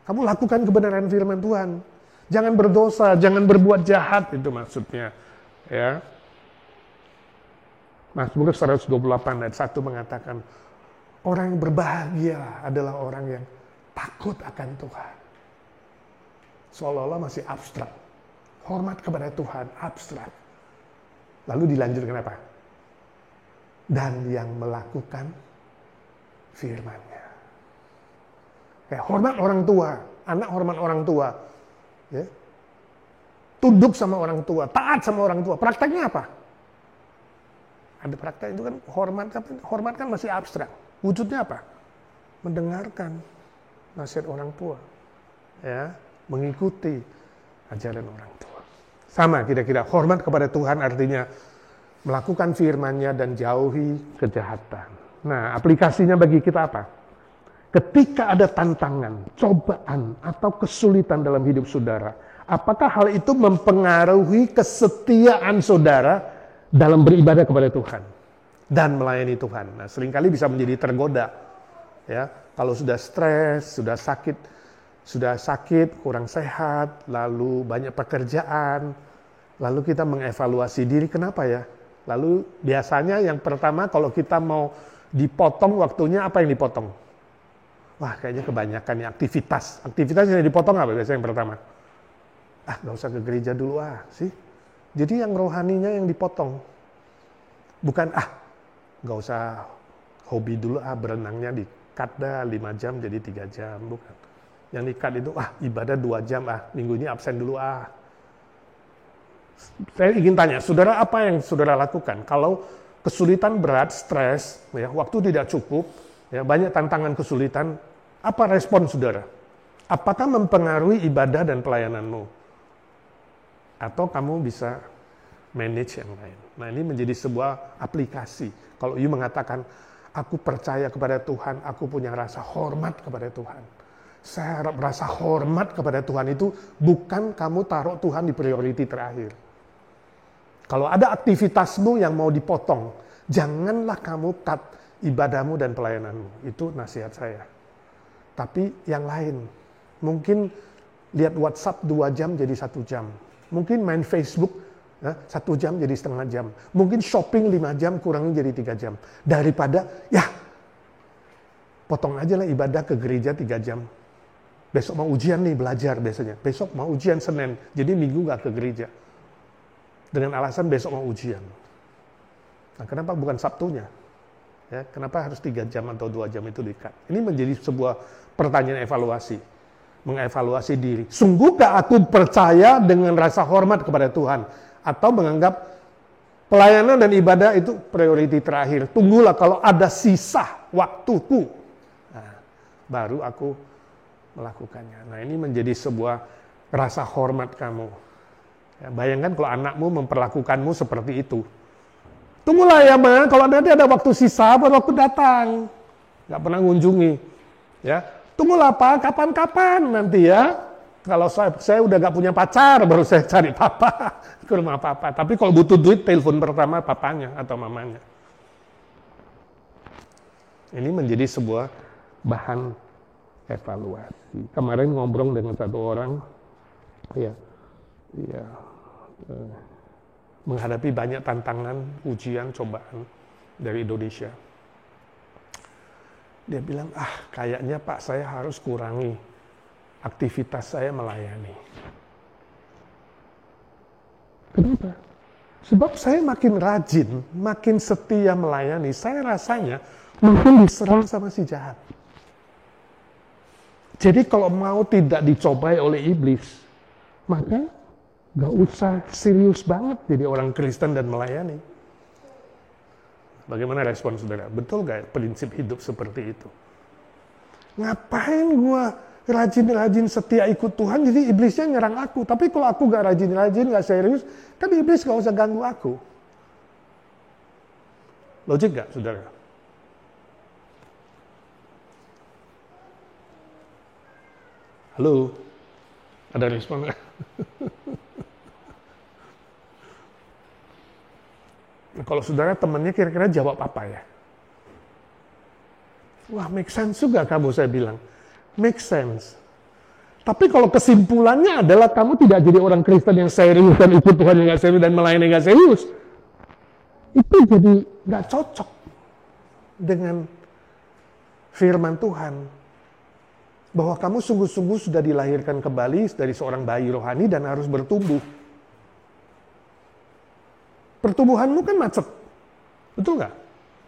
Kamu lakukan kebenaran firman Tuhan. Jangan berdosa, jangan berbuat jahat, itu maksudnya. Ya. Mazmur 128 ayat 1 mengatakan, orang yang berbahagia adalah orang yang takut akan Tuhan. Seolah-olah masih abstrak. Hormat kepada Tuhan, abstrak. Lalu dilanjutkan apa? Dan yang melakukan firman-Nya. Kayak hormat orang tua, anak hormat orang tua. Ya. Tunduk sama orang tua, taat sama orang tua. Prakteknya apa? Ada praktek itu kan hormat kan masih abstrak. Wujudnya apa? Mendengarkan nasihat orang tua. Ya, mengikuti ajaran orang tua. Sama kira-kira, hormat kepada Tuhan artinya melakukan firman-Nya dan jauhi kejahatan. Nah, aplikasinya bagi kita apa? Ketika ada tantangan, cobaan, atau kesulitan dalam hidup saudara, apakah hal itu mempengaruhi kesetiaan saudara dalam beribadah kepada Tuhan dan melayani Tuhan? Nah, seringkali bisa menjadi tergoda. Ya, kalau sudah stres, sudah sakit, kurang sehat, lalu banyak pekerjaan, lalu kita mengevaluasi diri, kenapa ya? Lalu biasanya yang pertama kalau kita mau dipotong waktunya, apa yang dipotong? Wah, kayaknya kebanyakan ya aktivitas. Aktivitas yang dipotong apa biasanya yang pertama? Gak usah ke gereja dulu sih. Jadi yang rohaninya yang dipotong. Bukan gak usah hobi dulu berenangnya di-cut dah 5 jam jadi 3 jam. Bukan. Yang di-cut itu ibadah 2 jam minggu ini absen dulu Saya ingin tanya, saudara apa yang saudara lakukan? Kalau kesulitan berat, stres, ya, waktu tidak cukup, ya, banyak tantangan kesulitan, apa respon saudara? Apakah mempengaruhi ibadah dan pelayananmu? Atau kamu bisa manage yang lain? Nah, ini menjadi sebuah aplikasi. Kalau you mengatakan, aku percaya kepada Tuhan, aku punya rasa hormat kepada Tuhan. Saya harap rasa hormat kepada Tuhan itu bukan kamu taruh Tuhan di priority terakhir. Kalau ada aktivitasmu yang mau dipotong, janganlah kamu cut ibadahmu dan pelayananmu. Itu nasihat saya. Tapi yang lain, mungkin lihat WhatsApp 2 jam jadi 1 jam. Mungkin main Facebook 1 jam jadi setengah jam. Mungkin shopping 5 jam kurangi jadi 3 jam. Daripada, potong aja lah ibadah ke gereja 3 jam. Besok mau ujian nih, belajar biasanya. Besok mau ujian Senin, jadi Minggu gak ke gereja. Dengan alasan besok mau ujian. Nah, kenapa bukan Sabtunya? Ya, kenapa harus 3 jam atau 2 jam itu di-cut? Ini menjadi sebuah pertanyaan evaluasi. Mengevaluasi diri. Sungguhkah aku percaya dengan rasa hormat kepada Tuhan? Atau menganggap pelayanan dan ibadah itu priority terakhir. Tunggulah kalau ada sisa waktuku. Nah, baru aku melakukannya. Nah, ini menjadi sebuah rasa hormat kamu. Ya, bayangkan kalau anakmu memperlakukanmu seperti itu. Tunggulah ya, Ma, kalau nanti ada waktu sisa, baru aku datang. Nggak pernah ngunjungi. Ya, tunggulah Pak, kapan-kapan nanti ya. Kalau saya udah nggak punya pacar, baru saya cari papa ke rumah papa. Tapi kalau butuh duit, telepon pertama papanya atau mamanya. Ini menjadi sebuah bahan evaluasi. Kemarin ngobrol dengan satu orang, menghadapi banyak tantangan, ujian, cobaan dari Indonesia. Dia bilang, kayaknya Pak saya harus kurangi aktivitas saya melayani. Kenapa? Sebab saya makin rajin, makin setia melayani, saya rasanya mungkin diserang sama si jahat. Jadi kalau mau tidak dicobai oleh iblis, maka gak usah serius banget jadi orang Kristen dan melayani. Bagaimana respon saudara? Betul gak prinsip hidup seperti itu? Ngapain gua rajin-rajin setia ikut Tuhan, jadi iblisnya nyerang aku. Tapi kalau aku gak rajin-rajin, gak serius, kan iblis gak usah ganggu aku. Logik gak saudara? Halo? Ada respon gak? Kalau saudara temannya kira-kira jawab apa ya? Wah, make sense juga kamu, saya bilang. Make sense. Tapi kalau kesimpulannya adalah kamu tidak jadi orang Kristen yang serius dan ikut Tuhan yang gak serius dan melayani yang gak serius, itu jadi gak cocok dengan firman Tuhan. Bahwa kamu sungguh-sungguh sudah dilahirkan kembali dari seorang bayi rohani dan harus bertumbuh. Pertumbuhanmu kan macet. Betul nggak?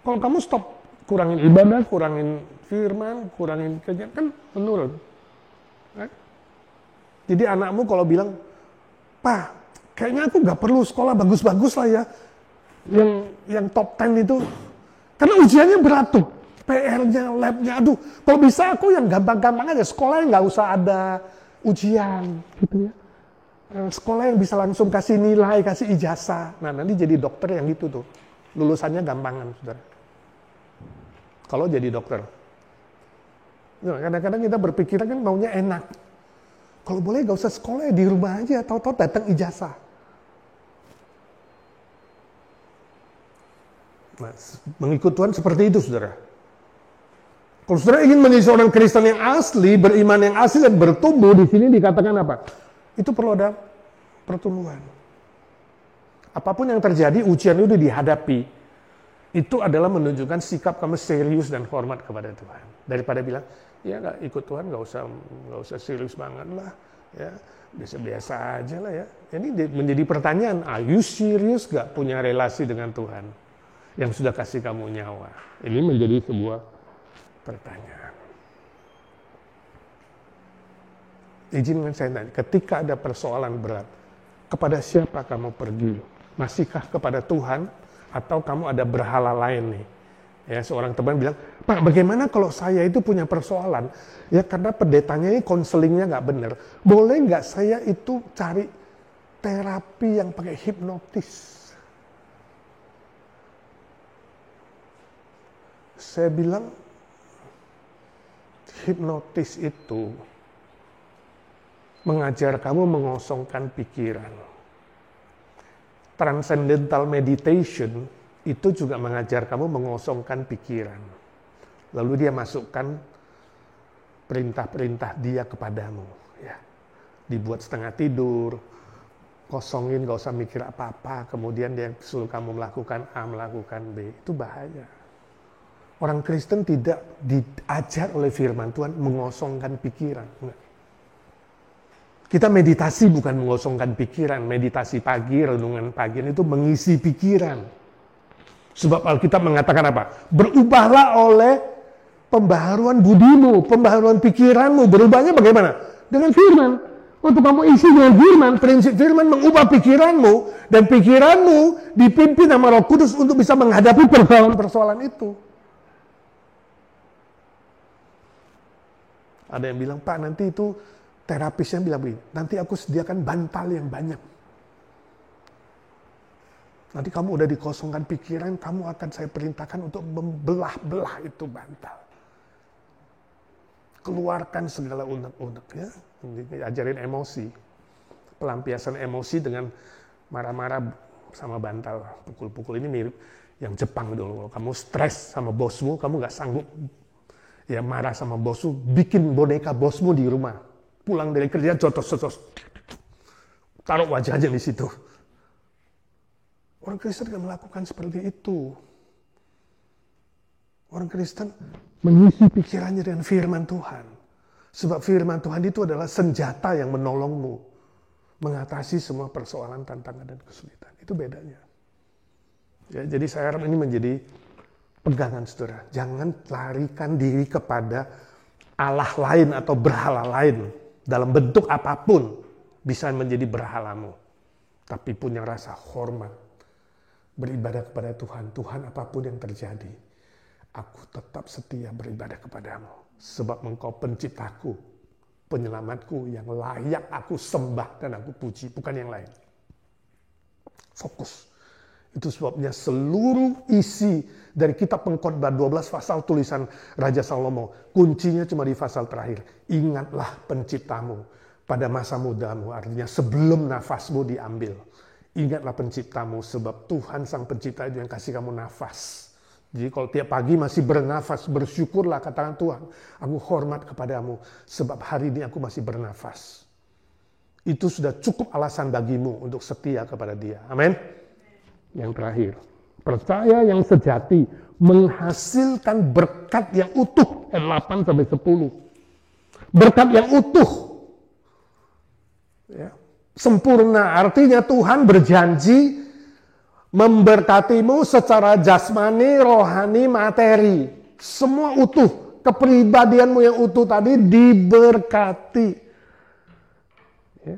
Kalau kamu stop kurangin ibadah, kurangin firman, kurangin kerja, kan menurun. Jadi anakmu kalau bilang, "Pak, kayaknya aku nggak perlu sekolah bagus-bagus lah ya. Yang top 10 itu. Karena ujiannya berat tuh. PR-nya, lab-nya, aduh. Kalau bisa aku yang gampang-gampang aja. Sekolah yang nggak usah ada ujian. Gitu ya. Sekolah yang bisa langsung kasih nilai, kasih ijazah. Nah, nanti jadi dokter yang gitu tuh. Lulusannya gampangan, saudara. Kalau jadi dokter. Nah, kadang-kadang kita berpikiran kan maunya enak. Kalau boleh gak usah sekolah ya di rumah aja. Tahu-tahu datang ijazah. Nah, mengikut Tuhan seperti itu, saudara. Kalau saudara ingin menjadi seorang Kristen yang asli, beriman yang asli dan bertumbuh, di sini dikatakan apa? Itu perlu ada pertumbuhan. Apapun yang terjadi, ujian itu dihadapi. Itu adalah menunjukkan sikap kamu serius dan hormat kepada Tuhan. Daripada bilang, ya nggak ikut Tuhan, nggak usah serius banget lah, ya biasa-biasa aja lah ya. Ini menjadi pertanyaan, are you serius nggak punya relasi dengan Tuhan yang sudah kasih kamu nyawa? Ini menjadi sebuah pertanyaan. Izinkan saya tanya, ketika ada persoalan berat, kepada siapa kamu pergi? Masihkah kepada Tuhan atau kamu ada berhala lain nih? Ya, seorang teman bilang, "Pak, bagaimana kalau saya itu punya persoalan? Ya karena pendetanya ini konselingnya nggak benar. Boleh nggak saya itu cari terapi yang pakai hipnotis?" Saya bilang, hipnotis itu mengajar kamu mengosongkan pikiran. Transcendental meditation itu juga mengajar kamu mengosongkan pikiran. Lalu dia masukkan perintah-perintah dia kepadamu. Ya. Dibuat setengah tidur, kosongin, gak usah mikir apa-apa. Kemudian dia suruh kamu melakukan A, melakukan B. Itu bahaya. Orang Kristen tidak diajar oleh firman Tuhan mengosongkan pikiran. Enggak. Kita meditasi bukan mengosongkan pikiran. Meditasi pagi, renungan pagi itu mengisi pikiran. Sebab Alkitab mengatakan apa? Berubahlah oleh pembaharuan budimu, pembaharuan pikiranmu. Berubahnya bagaimana? Dengan firman. Waktu kamu isi dengan firman, prinsip firman mengubah pikiranmu, dan pikiranmu dipimpin sama Roh Kudus untuk bisa menghadapi persoalan-persoalan itu. Ada yang bilang, "Pak, nanti itu terapisnya bilang begini, nanti aku sediakan bantal yang banyak. Nanti kamu udah dikosongkan pikiran, kamu akan saya perintahkan untuk membelah-belah itu bantal. Keluarkan segala unek-unek ya." Ajarin emosi. Pelampiasan emosi dengan marah-marah sama bantal. Pukul-pukul ini mirip yang Jepang dulu. Kamu stres sama bosmu, kamu gak sanggup ya marah sama bosmu, bikin boneka bosmu di rumah. Pulang dari kerja, jotos-jotos. Taruh wajahnya di situ. Orang Kristen tidak melakukan seperti itu. Orang Kristen mengisi pikirannya dengan firman Tuhan. Sebab firman Tuhan itu adalah senjata yang menolongmu mengatasi semua persoalan, tantangan, dan kesulitan. Itu bedanya. Ya, jadi saya harap ini menjadi pegangan, saudara. Jangan larikan diri kepada Allah lain atau berhala lain. Dalam bentuk apapun bisa menjadi berhalamu. Tapi punya rasa hormat. Beribadah kepada Tuhan. Tuhan, apapun yang terjadi, aku tetap setia beribadah kepadamu. Sebab Engkau penciptaku, penyelamatku yang layak aku sembah dan aku puji. Bukan yang lain. Fokus. Itu sebabnya seluruh isi dari kitab Pengkhotbah 12 pasal tulisan Raja Salomo, kuncinya cuma di pasal terakhir. Ingatlah penciptamu pada masa mudamu, artinya sebelum nafasmu diambil. Ingatlah penciptamu, sebab Tuhan sang pencipta itu yang kasih kamu nafas. Jadi kalau tiap pagi masih bernafas, bersyukurlah, katakan, Tuhan, aku hormat kepadamu, sebab hari ini aku masih bernafas. Itu sudah cukup alasan bagimu untuk setia kepada Dia. Amin. Yang terakhir, percaya yang sejati menghasilkan berkat yang utuh. 8-10. Berkat yang utuh. Ya. Sempurna, artinya Tuhan berjanji memberkatimu secara jasmani, rohani, materi. Semua utuh. Kepribadianmu yang utuh tadi diberkati. Ya.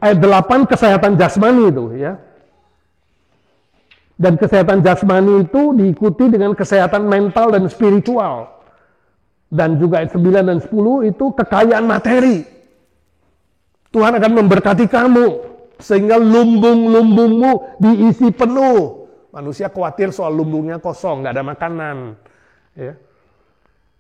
Ayat 8 kesehatan jasmani itu ya. Dan kesehatan jasmani itu diikuti dengan kesehatan mental dan spiritual. Dan juga ayat 9 dan 10 itu kekayaan materi. Tuhan akan memberkati kamu sehingga lumbung-lumbungmu diisi penuh. Manusia khawatir soal lumbungnya kosong, nggak ada makanan. Ya.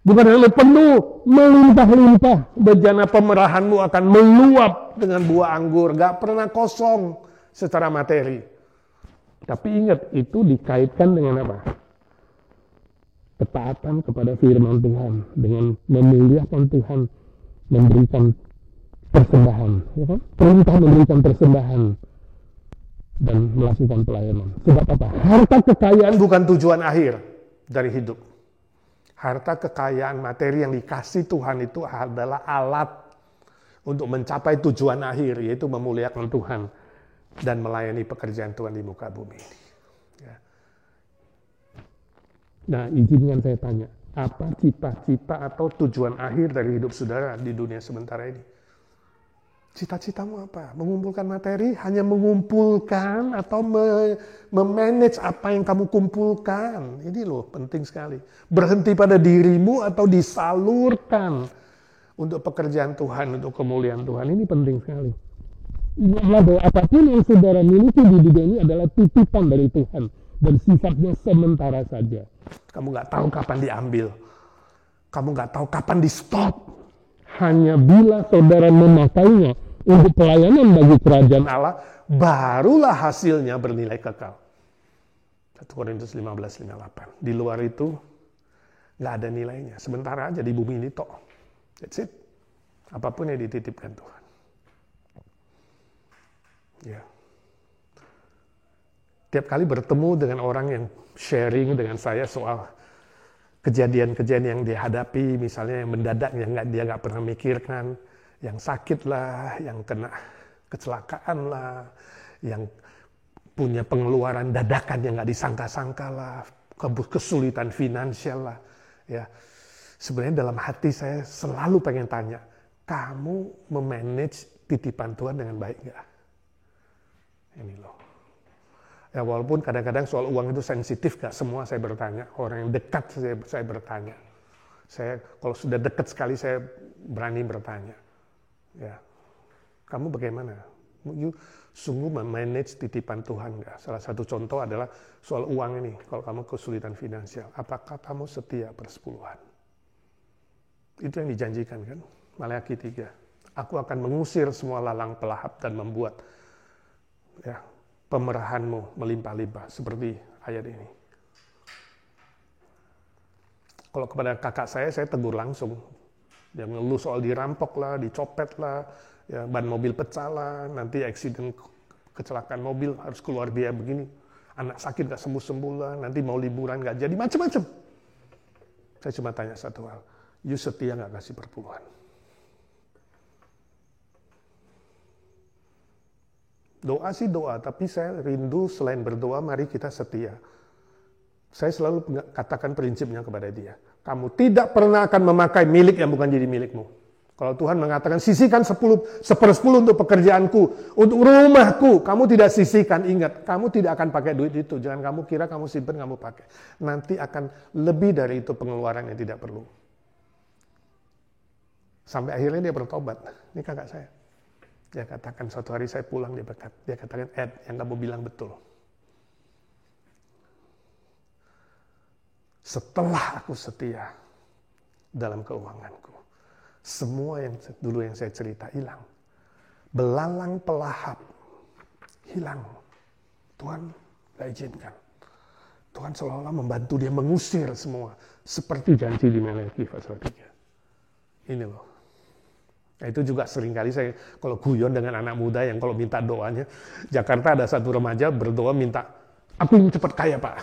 Bukan hanya penuh, melimpah-limpah. Bejana pemerahanmu akan meluap dengan buah anggur, nggak pernah kosong secara materi. Tapi ingat, itu dikaitkan dengan apa? Ketaatan kepada firman Tuhan, dengan memuliakan Tuhan, memberikan persembahan, ya kan? Perintah memberikan persembahan dan melakukan pelayanan. Sebab apa? Harta kekayaan bukan tujuan akhir dari hidup. Harta kekayaan materi yang dikasih Tuhan itu adalah alat untuk mencapai tujuan akhir, yaitu memuliakan Tuhan dan melayani pekerjaan Tuhan di muka bumi ini. Ya. Nah, izinkan saya tanya, apa cita-cita atau tujuan akhir dari hidup saudara di dunia sementara ini? Cita-citamu apa? Mengumpulkan materi? Hanya mengumpulkan atau memanage apa yang kamu kumpulkan? Ini loh penting sekali. Berhenti pada dirimu atau disalurkan untuk pekerjaan Tuhan, untuk kemuliaan Tuhan. Ini penting sekali. Ingatlah bahwa apapun yang saudara miliki di dunia ini adalah titipan dari Tuhan. Dan sifatnya sementara saja. Kamu nggak tahu kapan diambil. Kamu nggak tahu kapan di stop. Hanya bila saudara memakainya untuk pelayanan bagi kerajaan Allah, barulah hasilnya bernilai kekal. 1 Korintus 15:58. Di luar itu nggak ada nilainya. Sementara aja di bumi ini tok. That's it. Apapun yang dititipkan Tuhan. Ya. Tiap kali bertemu dengan orang yang sharing dengan saya soal kejadian-kejadian yang dihadapi, misalnya yang mendadak yang dia nggak pernah mikirkan, yang sakit lah, yang kena kecelakaan lah, yang punya pengeluaran dadakan yang nggak disangka-sangka lah, kesulitan finansial lah, ya. Sebenarnya dalam hati saya selalu pengen tanya, kamu memanage titipan Tuhan dengan baik nggak? Ini loh. Ya walaupun kadang-kadang soal uang itu sensitif, gak semua saya bertanya. Orang yang dekat saya bertanya. Saya kalau sudah dekat sekali saya berani bertanya. Ya, kamu bagaimana? You sungguh memanage titipan Tuhan gak? Salah satu contoh adalah soal uang ini. Kalau kamu kesulitan finansial, apakah kamu setia persepuluhan? Itu yang dijanjikan kan? Maleakhi 3. Aku akan mengusir semua lalang pelahap dan membuat ya pemerahanmu melimpah-limpah seperti ayat ini. Kalau kepada kakak saya tegur langsung. Dia ngeluh soal dirampok lah, dicopet lah, ya, ban mobil pecah lah, nanti eksiden kecelakaan mobil harus keluar biaya begini. Anak sakit gak sembuh-sembuh lah, nanti mau liburan gak jadi, macam-macam. Saya cuma tanya satu hal, you setia gak kasih perpuluhan? Doa sih doa, tapi saya rindu selain berdoa, mari kita setia. Saya selalu katakan prinsipnya kepada dia. Kamu tidak pernah akan memakai milik yang bukan jadi milikmu. Kalau Tuhan mengatakan, sisihkan 1/10 untuk pekerjaanku, untuk rumahku. Kamu tidak sisihkan, ingat, kamu tidak akan pakai duit itu. Jangan kamu kira kamu simpen, kamu pakai. Nanti akan lebih dari itu pengeluaran yang tidak perlu. Sampai akhirnya dia bertobat. Ini kakak saya. Dia katakan suatu hari saya pulang, dia katakan, Ed, yang kamu bilang betul. Setelah aku setia dalam keuanganku, semua yang dulu yang saya cerita hilang. Belalang pelahap hilang. Tuhan gak izinkan. Tuhan seolah-olah membantu dia mengusir semua. Seperti janji di Maleakhi pasal 3. Ini loh. Nah, itu juga seringkali saya kalau guyon dengan anak muda yang kalau minta doanya, Jakarta ada satu remaja berdoa minta, aku ingin cepat kaya Pak.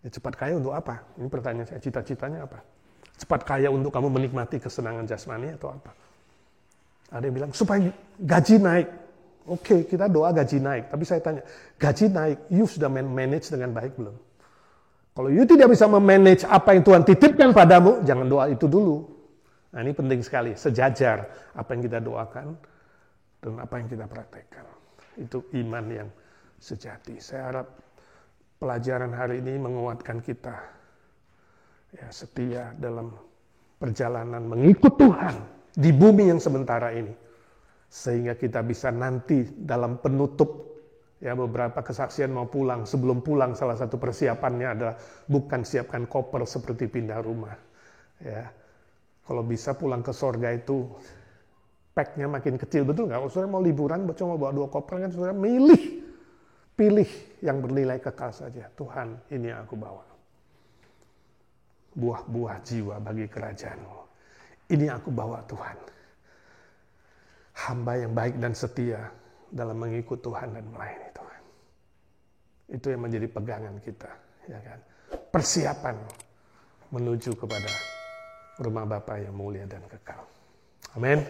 Ya, cepat kaya untuk apa? Ini pertanyaan saya, cita-citanya apa? Cepat kaya untuk kamu menikmati kesenangan jasmani atau apa? Ada yang bilang, supaya gaji naik. Oke, kita doa gaji naik. Tapi saya tanya, gaji naik, you sudah manage dengan baik belum? Kalau you tidak bisa memanage apa yang Tuhan titipkan padamu, jangan doa itu dulu. Nah, ini penting sekali, sejajar apa yang kita doakan dan apa yang kita praktekkan. Itu iman yang sejati. Saya harap pelajaran hari ini menguatkan kita, ya, setia dalam perjalanan mengikut Tuhan di bumi yang sementara ini. Sehingga kita bisa nanti dalam penutup, ya, beberapa kesaksian mau pulang. Sebelum pulang, salah satu persiapannya adalah bukan siapkan koper seperti pindah rumah. Ya, kalau bisa pulang ke sorga itu pack-nya makin kecil, betul nggak? Saudara mau liburan, cuma bawa 2 koper kan, saudara pilih yang bernilai kekal saja. Tuhan, ini yang aku bawa. Buah-buah jiwa bagi kerajaan-Mu. Ini yang aku bawa, Tuhan. Hamba yang baik dan setia dalam mengikut Tuhan dan melayani Tuhan. Itu yang menjadi pegangan kita, ya kan? Persiapan menuju kepada rumah Bapa yang mulia dan kekal. Amin.